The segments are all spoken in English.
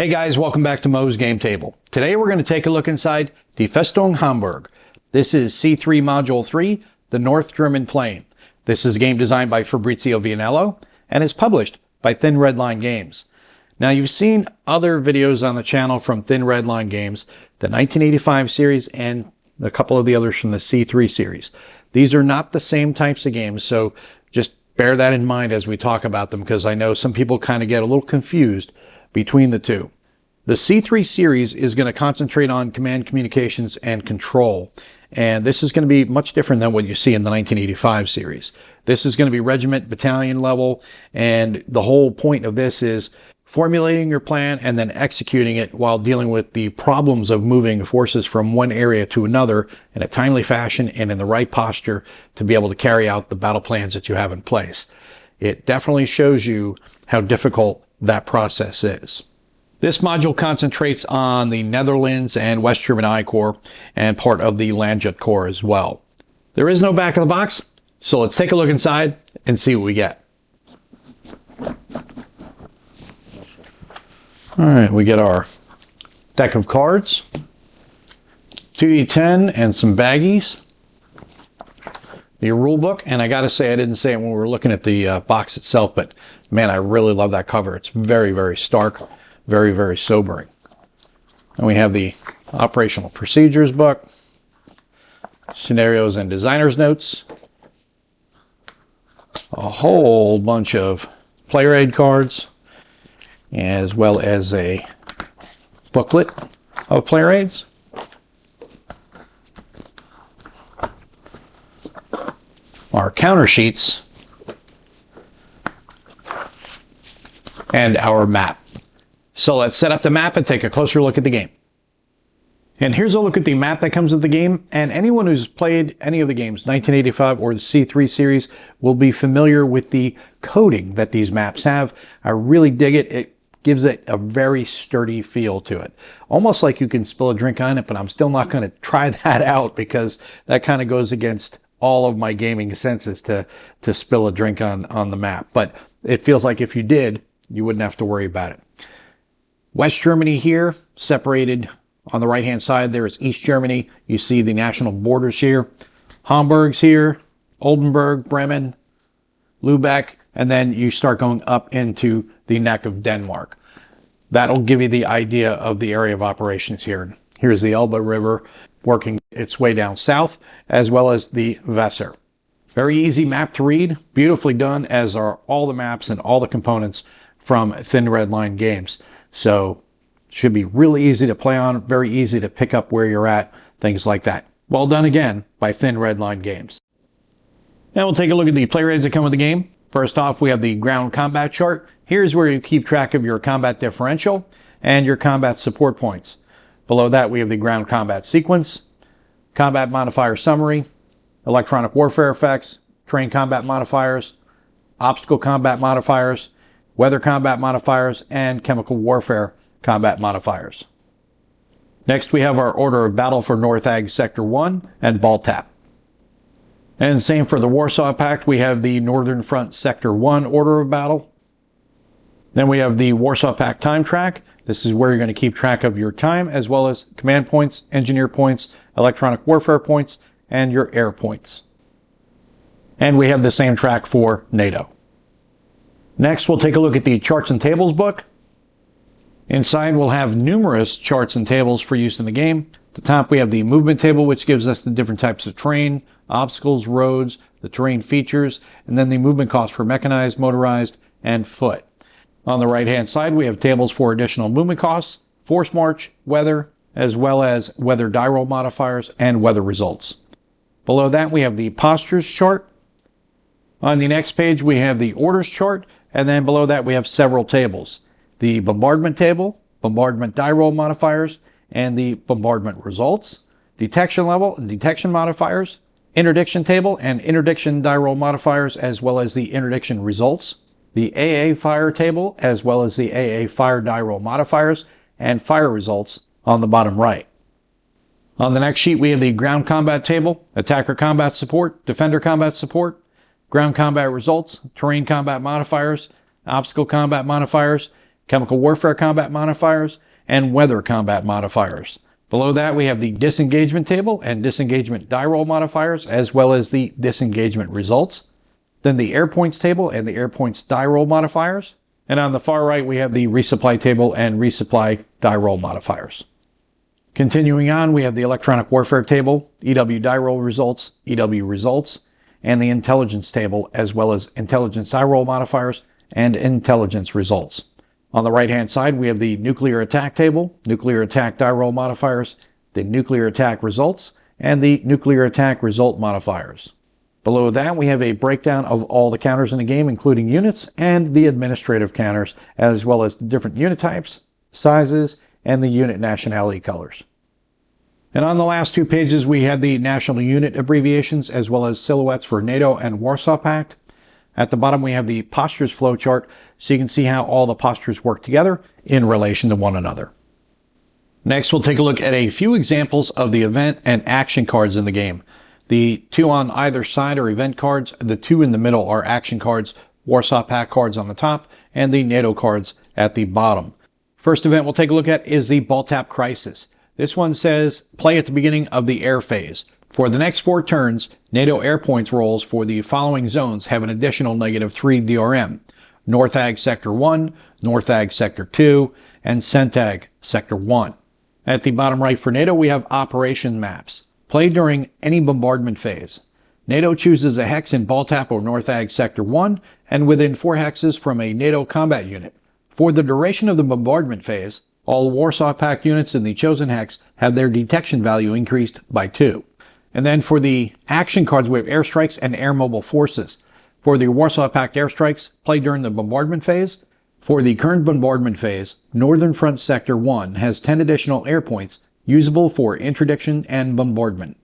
Hey guys, welcome back to Mo's Game Table. Today we're going to take a look inside the Festung Hamburg. This is C3 Module 3, the North German Plane. This is a game designed by Fabrizio Vianello and is published by Thin Red Line Games. Now you've seen other videos on the channel from Thin Red Line Games, the 1985 series and a couple of the others from the C3 series. These are not the same types of games, so just bear that in mind as we talk about them, because I know some people kind of get a little confused between the two. The C3 series is going to concentrate on command communications and control, and this is going to be much different than what you see in the 1985 series. This is going to be regiment, battalion level, and the whole point of this is formulating your plan and then executing it while dealing with the problems of moving forces from one area to another in a timely fashion and in the right posture to be able to carry out the battle plans that you have in place. It definitely shows you how difficult that process is. This module concentrates on the Netherlands and West German I Corps and part of the Landjet Corps as well. There is no back of the box, so let's take a look inside and see what we get. All right, we get our deck of cards, 2d10 and some baggies, the rule book, and I gotta say, I didn't say it when we were looking at the box itself, but man, I really love that cover. It's very, very stark, very, very sobering. And we have the operational procedures book, scenarios and designer's notes, a whole bunch of player aid cards, as well as a booklet of player aids. Our counter sheets, and our map. So let's set up the map and take a closer look at the game. And here's a look at the map that comes with the game, and anyone who's played any of the games, 1985 or the C3 series, will be familiar with the coding that these maps have. I really dig it. It gives it a very sturdy feel to it. Almost like you can spill a drink on it, but I'm still not going to try that out because that kind of goes against all of my gaming senses to spill a drink on the map. But it feels like if you did, you wouldn't have to worry about it. West Germany here, separated on the right-hand side, there is East Germany. You see the national borders here. Hamburg's here, Oldenburg, Bremen, Lübeck, and then you start going up into the neck of Denmark. That'll give you the idea of the area of operations here. Here's the Elbe River working its way down south, as well as the Weser. Very easy map to read, beautifully done, as are all the maps and all the components from Thin Red Line Games. So it should be really easy to play on, very easy to pick up where you're at, things like that. Well done again by Thin Red Line Games. Now we'll take a look at the player aids that come with the game. First off, we have the ground combat chart. Here's where you keep track of your combat differential and your combat support points. Below that, we have the ground combat sequence, combat modifier summary, electronic warfare effects, terrain combat modifiers, obstacle combat modifiers, weather combat modifiers, and chemical warfare combat modifiers. Next, we have our order of battle for North Ag Sector 1 and Baltap. And same for the Warsaw Pact, we have the Northern Front Sector 1 order of battle. Then we have the Warsaw Pact time track. This is where you're going to keep track of your time, as well as command points, engineer points, electronic warfare points, and your air points. And we have the same track for NATO. Next, we'll take a look at the charts and tables book. Inside, we'll have numerous charts and tables for use in the game. At the top, we have the movement table, which gives us the different types of terrain, obstacles, roads, the terrain features, and then the movement costs for mechanized, motorized, and foot. On the right-hand side, we have tables for additional movement costs, force march, weather, as well as weather die roll modifiers and weather results. Below that, we have the postures chart. On the next page, we have the orders chart, and then below that, we have several tables. The bombardment table, bombardment die roll modifiers, and the bombardment results, detection level and detection modifiers, interdiction table and interdiction die roll modifiers, as well as the interdiction results, the AA fire table, as well as the AA fire die roll modifiers, and fire results on the bottom right. On the next sheet, we have the ground combat table, attacker combat support, defender combat support, ground combat results, terrain combat modifiers, obstacle combat modifiers, chemical warfare combat modifiers, and weather combat modifiers. Below that, we have the disengagement table and disengagement die roll modifiers, as well as the disengagement results. Then the air points table and the air points die roll modifiers. And on the far right, we have the resupply table and resupply die roll modifiers. Continuing on, we have the electronic warfare table, EW die roll results, EW results, and the intelligence table, as well as intelligence die roll modifiers and intelligence results. On the right-hand side, we have the nuclear attack table, nuclear attack die roll modifiers, the nuclear attack results, and the nuclear attack result modifiers. Below that, we have a breakdown of all the counters in the game, including units and the administrative counters, as well as the different unit types, sizes, and the unit nationality colors. And on the last 2 pages, we have the national unit abbreviations, as well as silhouettes for NATO and Warsaw Pact. At the bottom, we have the postures flowchart, so you can see how all the postures work together in relation to one another. Next, we'll take a look at a few examples of the event and action cards in the game. The 2 on either side are event cards. The 2 in the middle are action cards, Warsaw Pact cards on the top, and the NATO cards at the bottom. First event we'll take a look at is the Baltap Crisis. This one says, play at the beginning of the air phase. For the next 4 turns, NATO air points rolls for the following zones have an additional -3 DRM. North Ag Sector 1, North Ag Sector 2, and Centag Sector 1. At the bottom right for NATO, we have operation maps. Play during any bombardment phase. NATO chooses a hex in Baltap or North Ag Sector 1 and within 4 hexes from a NATO combat unit. For the duration of the bombardment phase, all Warsaw Pact units in the chosen hex have their detection value increased by 2. And then for the action cards, we have airstrikes and air mobile forces. For the Warsaw Pact airstrikes, play during the bombardment phase. For the current bombardment phase, Northern Front Sector 1 has 10 additional air points usable for interdiction and bombardment.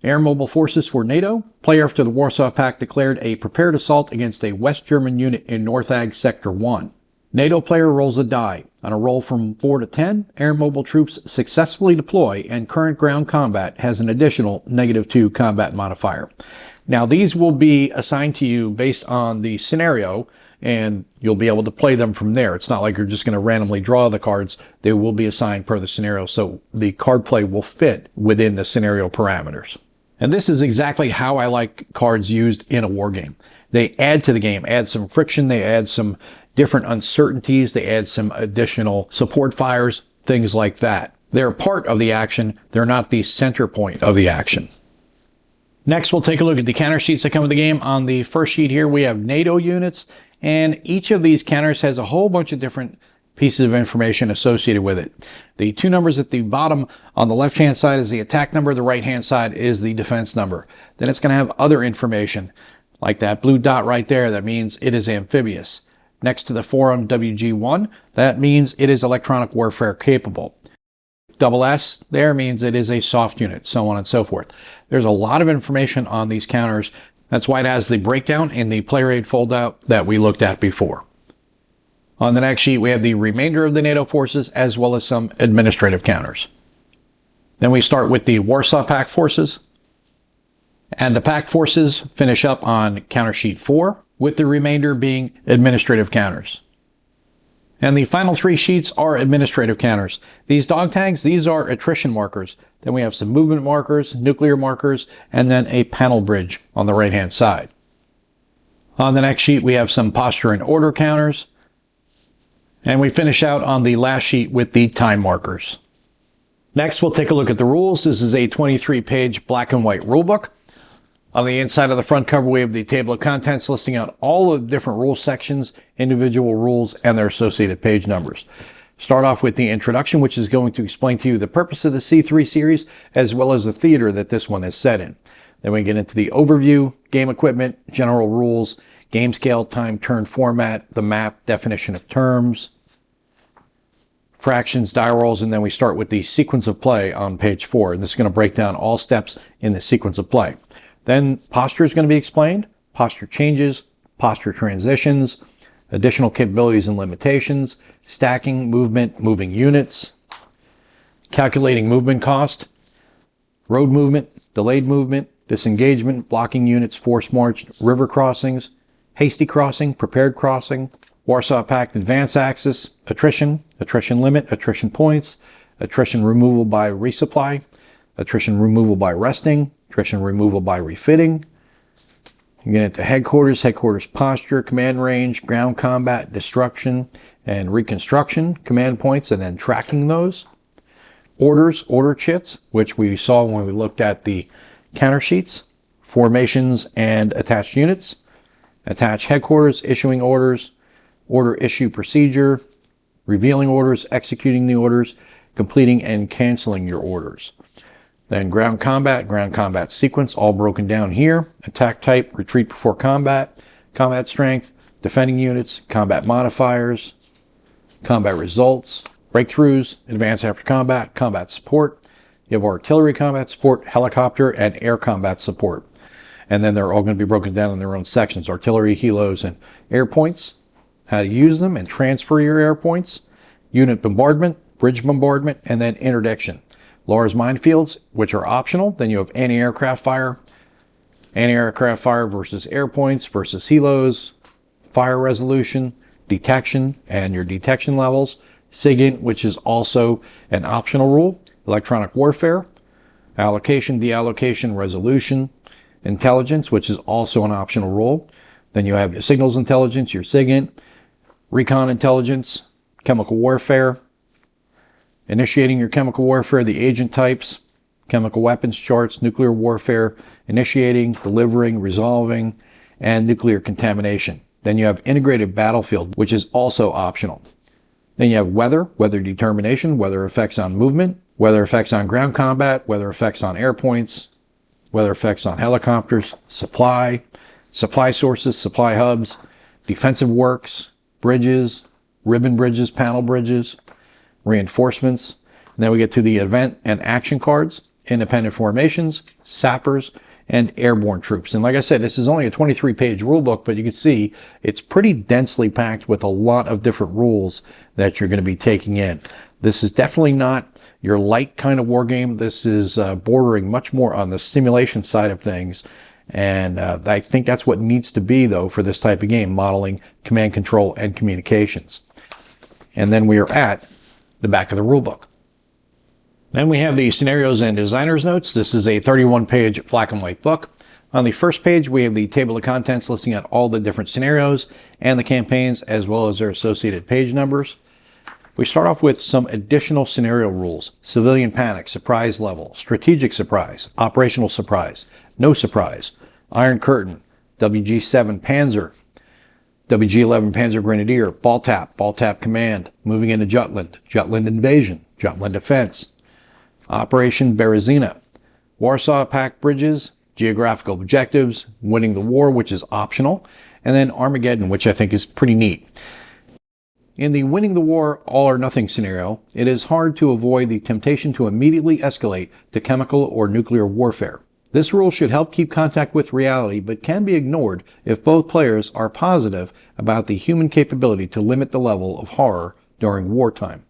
Air mobile forces for NATO, play after the Warsaw Pact declared a prepared assault against a West German unit in North Ag Sector 1. NATO player rolls a die. On a roll from 4 to 10, air mobile troops successfully deploy, and current ground combat has an additional -2 combat modifier. Now, these will be assigned to you based on the scenario, and you'll be able to play them from there. It's not like you're just going to randomly draw the cards. They will be assigned per the scenario, so the card play will fit within the scenario parameters. And this is exactly how I like cards used in a war game. They add to the game, add some friction, they add some different uncertainties, they add some additional support fires, things like that. They're part of the action, they're not the center point of the action. Next, we'll take a look at the counter sheets that come with the game. On the first sheet here, we have NATO units, and each of these counters has a whole bunch of different pieces of information associated with it. The 2 numbers at the bottom on the left-hand side is the attack number, the right-hand side is the defense number. Then it's going to have other information, like that blue dot right there, that means it is amphibious. Next to the forum WG1, that means it is electronic warfare capable. Double S there means it is a soft unit, so on and so forth. There's a lot of information on these counters. That's why it has the breakdown in the player aid foldout that we looked at before. On the next sheet, we have the remainder of the NATO forces, as well as some administrative counters. Then we start with the Warsaw Pact forces. And the Pact forces finish up on counter sheet 4, with the remainder being administrative counters. And the final 3 sheets are administrative counters. These dog tags, these are attrition markers. Then we have some movement markers, nuclear markers, and then a panel bridge on the right-hand side. On the next sheet, we have some posture and order counters. And we finish out on the last sheet with the time markers. Next, we'll take a look at the rules. This is a 23-page black and white rulebook. On the inside of the front cover, we have the table of contents listing out all of the different rule sections, individual rules, and their associated page numbers. Start off with the introduction, which is going to explain to you the purpose of the C3 series, as well as the theater that this one is set in. Then we get into the overview, game equipment, general rules, game scale, time, turn format, the map, definition of terms, fractions, die rolls, and then we start with the sequence of play on page 4. And this is going to break down all steps in the sequence of play. Then posture is going to be explained, posture changes, posture transitions, additional capabilities and limitations, stacking, movement, moving units, calculating movement cost, road movement, delayed movement, disengagement, blocking units, force march, river crossings, hasty crossing, prepared crossing, Warsaw Pact Advance Axis, attrition, attrition limit, attrition points, attrition removal by resupply, attrition removal by resting, attrition removal by refitting. You get into headquarters, headquarters posture, command range, ground combat, destruction, and reconstruction command points, and then tracking those. Orders, order chits, which we saw when we looked at the counter sheets, formations and attached units, attach headquarters, issuing orders, order issue procedure, revealing orders, executing the orders, completing and canceling your orders. Then ground combat sequence, all broken down here. Attack type, retreat before combat, combat strength, defending units, combat modifiers, combat results, breakthroughs, advance after combat, combat support. You have artillery combat support, helicopter, and air combat support. And then they're all going to be broken down in their own sections, artillery, helos, and air points, how to use them and transfer your air points, unit bombardment, bridge bombardment, and then interdiction. Lars minefields, which are optional. Then you have anti-aircraft fire versus air points versus helos, fire resolution, detection, and your detection levels. SIGINT, which is also an optional rule. Electronic warfare, allocation, deallocation, resolution, intelligence, which is also an optional role. Then you have your signals intelligence, your SIGINT, recon intelligence, chemical warfare, initiating your chemical warfare, the agent types, chemical weapons charts, nuclear warfare, initiating, delivering, resolving, and nuclear contamination. Then you have integrated battlefield, which is also optional. Then you have weather determination, weather effects on movement, weather effects on ground combat, weather effects on air points, weather effects on helicopters, supply sources, supply hubs, defensive works, bridges, ribbon bridges, panel bridges, reinforcements. And then we get to the event and action cards, independent formations, sappers, and airborne troops. And like I said, this is only a 23-page rule book, but you can see it's pretty densely packed with a lot of different rules that you're going to be taking in. This is definitely not your light kind of war game. This is bordering much more on the simulation side of things. And I think that's what needs to be, though, for this type of game, modeling, command control, and communications. And then we are at the back of the rule book. Then we have the scenarios and designer's notes. This is a 31-page black and white book. On the first page, we have the table of contents listing out all the different scenarios and the campaigns, as well as their associated page numbers. We start off with some additional scenario rules: civilian panic, surprise level, strategic surprise, operational surprise, no surprise, Iron Curtain, WG-7 Panzer, WG-11 Panzer Grenadier, ball tap command, moving into Jutland, Jutland invasion, Jutland defense, Operation Berezina, Warsaw Pact bridges, geographical objectives, winning the war, which is optional, and then Armageddon, which I think is pretty neat. In the winning the war all or nothing scenario, it is hard to avoid the temptation to immediately escalate to chemical or nuclear warfare. This rule should help keep contact with reality, but can be ignored if both players are positive about the human capability to limit the level of horror during wartime.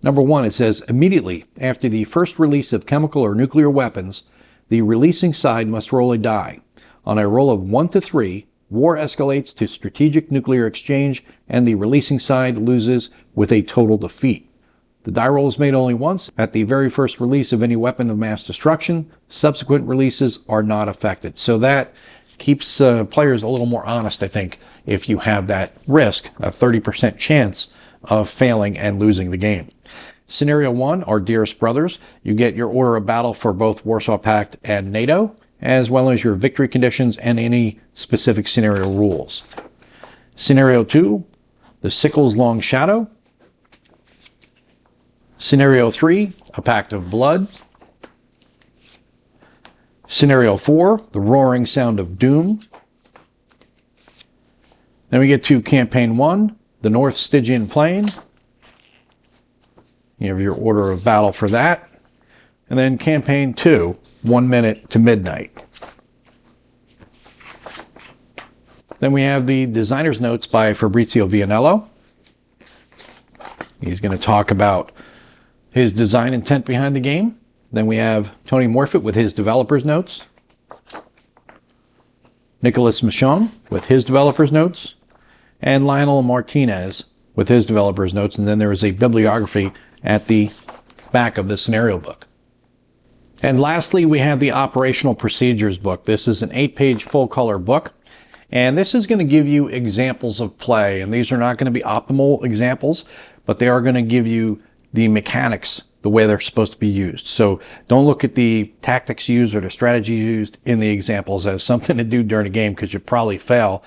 Number 1, it says, immediately after the first release of chemical or nuclear weapons, the releasing side must roll a die. On a roll of 1 to 3, war escalates to strategic nuclear exchange, and the releasing side loses with a total defeat. The die roll is made only once, at the very first release of any weapon of mass destruction. Subsequent releases are not affected. So that keeps players a little more honest, I think, if you have that risk, a 30% chance of failing and losing the game. Scenario 1, our dearest brothers. You get your order of battle for both Warsaw Pact and NATO, as well as your victory conditions and any specific scenario rules. Scenario 2, the Sickle's Long Shadow. Scenario 3, a Pact of Blood. Scenario 4, the Roaring Sound of Doom. Then we get to Campaign 1, the North Stygian Plain. You have your order of battle for that. And then Campaign 2, 1 minute to midnight. Then we have the designer's notes by Fabrizio Vianello. He's going to talk about his design intent behind the game. Then we have Tony Morfitt with his developer's notes. Nicolas Michon with his developer's notes. and Lionel Martinez with his developer's notes, and then there is a bibliography at the back of the scenario book. And lastly, we have the operational procedures book. This is an 8-page full-color book, and this is going to give you examples of play, and these are not going to be optimal examples, but they are going to give you the mechanics the way they're supposed to be used. So don't look at the tactics used or the strategies used in the examples as something to do during a game, because you'd probably fail.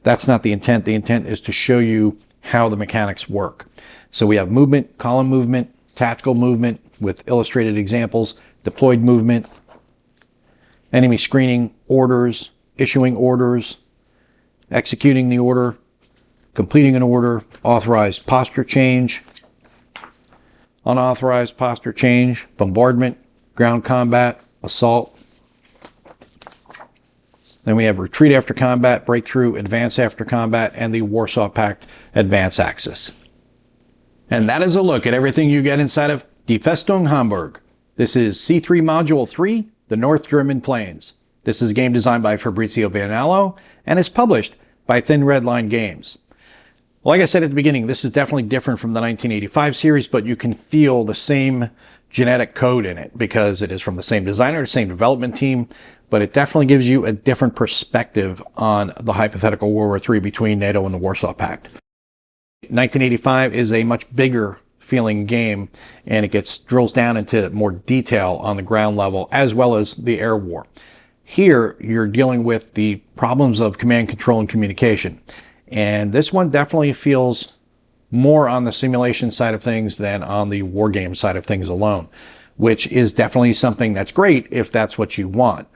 That's not the intent. The intent is to show you how the mechanics work. So we have movement, column movement, tactical movement with illustrated examples, deployed movement, enemy screening, orders, issuing orders, executing the order, completing an order, authorized posture change, unauthorized posture change, bombardment, ground combat, assault. Then we have retreat after combat, breakthrough, advance after combat, and the Warsaw Pact advance axis. And that is a look at everything you get inside of Die Festung Hamburg. This is C3 Module 3, the North German Plains. This is a game designed by Fabrizio Vianello and is published by Thin Red Line Games. Like I said at the beginning, this is definitely different from the 1985 series, but you can feel the same genetic code in it because it is from the same designer, the same development team, but it definitely gives you a different perspective on the hypothetical World War III between NATO and the Warsaw Pact. 1985 is a much bigger feeling game, and it drills down into more detail on the ground level as well as the air war. Here, you're dealing with the problems of command, control, and communication. And this one definitely feels more on the simulation side of things than on the war game side of things alone, which is definitely something that's great if that's what you want.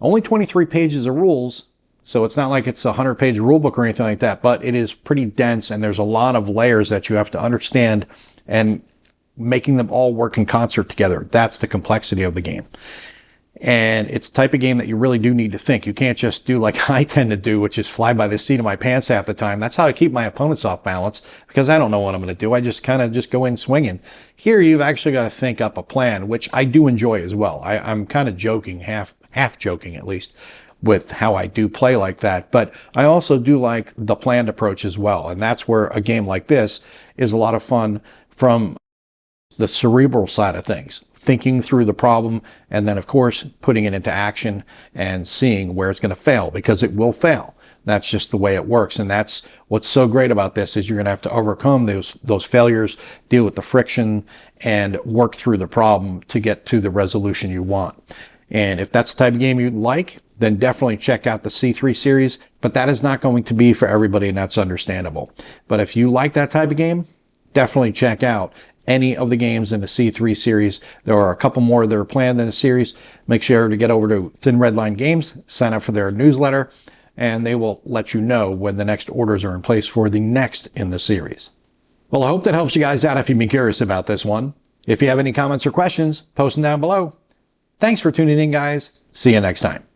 Only 23 pages of rules, so it's not like it's a 100-page rulebook or anything like that, but it is pretty dense, and there's a lot of layers that you have to understand, and making them all work in concert together. That's the complexity of the game. And it's the type of game that you really do need to think. You can't just do like I tend to do, which is fly by the seat of my pants half the time. That's how I keep my opponents off balance, because I don't know what I'm going to do. I just kind of go in swinging. Here, you've actually got to think up a plan, which I do enjoy as well. I'm kind of joking, half joking at least, with how I do play like that. But I also do like the planned approach as well. And that's where a game like this is a lot of fun from the cerebral side of things, thinking through the problem, and then of course putting it into action and seeing where it's going to fail, because it will fail. That's just the way it works. And that's what's so great about this, is you're going to have to overcome those failures, deal with the friction, and work through the problem to get to the resolution you want. And if that's the type of game you'd like, then definitely check out the C3 series, but that is not going to be for everybody, and that's understandable. But if you like that type of game, definitely check out any of the games in the C3 series. There are a couple more that are planned in the series. Make sure to get over to Thin Red Line Games, sign up for their newsletter, and they will let you know when the next orders are in place for the next in the series. Well, I hope that helps you guys out if you've been curious about this one. If you have any comments or questions, post them down below. Thanks for tuning in, guys. See you next time.